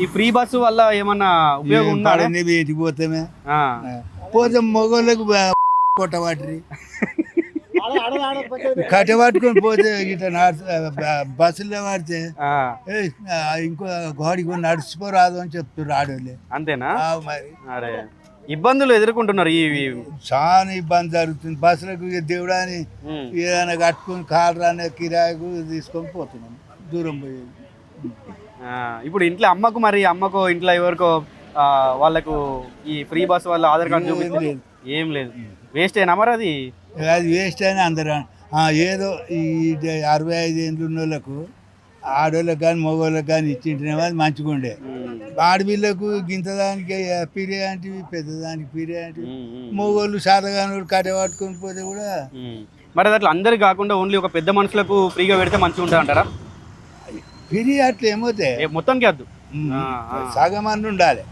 ఈ free bus వల్ల ఏమన్నా ఉపయోగం ఉందా? వేటికి పోతామే పోతే మొగోళ్ళకు కొట్టవాటి కట్టబట్టుకొని పోతే ఇట్లా బస్సులో పడితే ఇంకో గోడికి నడిచిపోరాదు అని చెప్తున్నారు ఆడోళ్ళే. అంతేనా? మరి అరే ఇబ్బందులు ఎదుర్కొంటున్నారు చాలా ఇబ్బంది జరుగుతుంది. బస్సులకు దేవుడా అని ఏదైనా కట్టుకుని కారు రానే కిరాయికు తీసుకొని పోతున్నాం దూరం పోయేది. ఇప్పుడు ఇంట్లో అమ్మకు ఇంట్లో ఎవరికో వాళ్ళకు ఈ ఫ్రీ బస్ వల్ల ఆధార్ కార్డు చూపించలేదు? ఏం లేదు. వేస్ట్ అయినా మరి అది వేస్ట్ అయినా అందరూ ఏదో ఈ 65 ఏళ్ళు ఉన్న వాళ్ళకు ఆడోళ్ళకి కానీ మగవాళ్ళకి కానీ ఇచ్చింటేనేమో అది మంచిగా ఉండే. ఆడపిల్లకు గింతదానికి పిరే అంటివి పెద్దదానికి పిరే అంటివి మగవాళ్ళు శాతగాను కట్టె పట్టుకొని పోతే కూడా మరి అట్లా అందరికి కాకుండా ఓన్లీ ఒక పెద్ద మనుషులకు ఫ్రీగా పెడితే మంచిగా ఉంటుంది అంటారా? పిరి అట్లా ఏమవుతాయి మొత్తానికి వద్దు, సగం మంది ఉండాలి.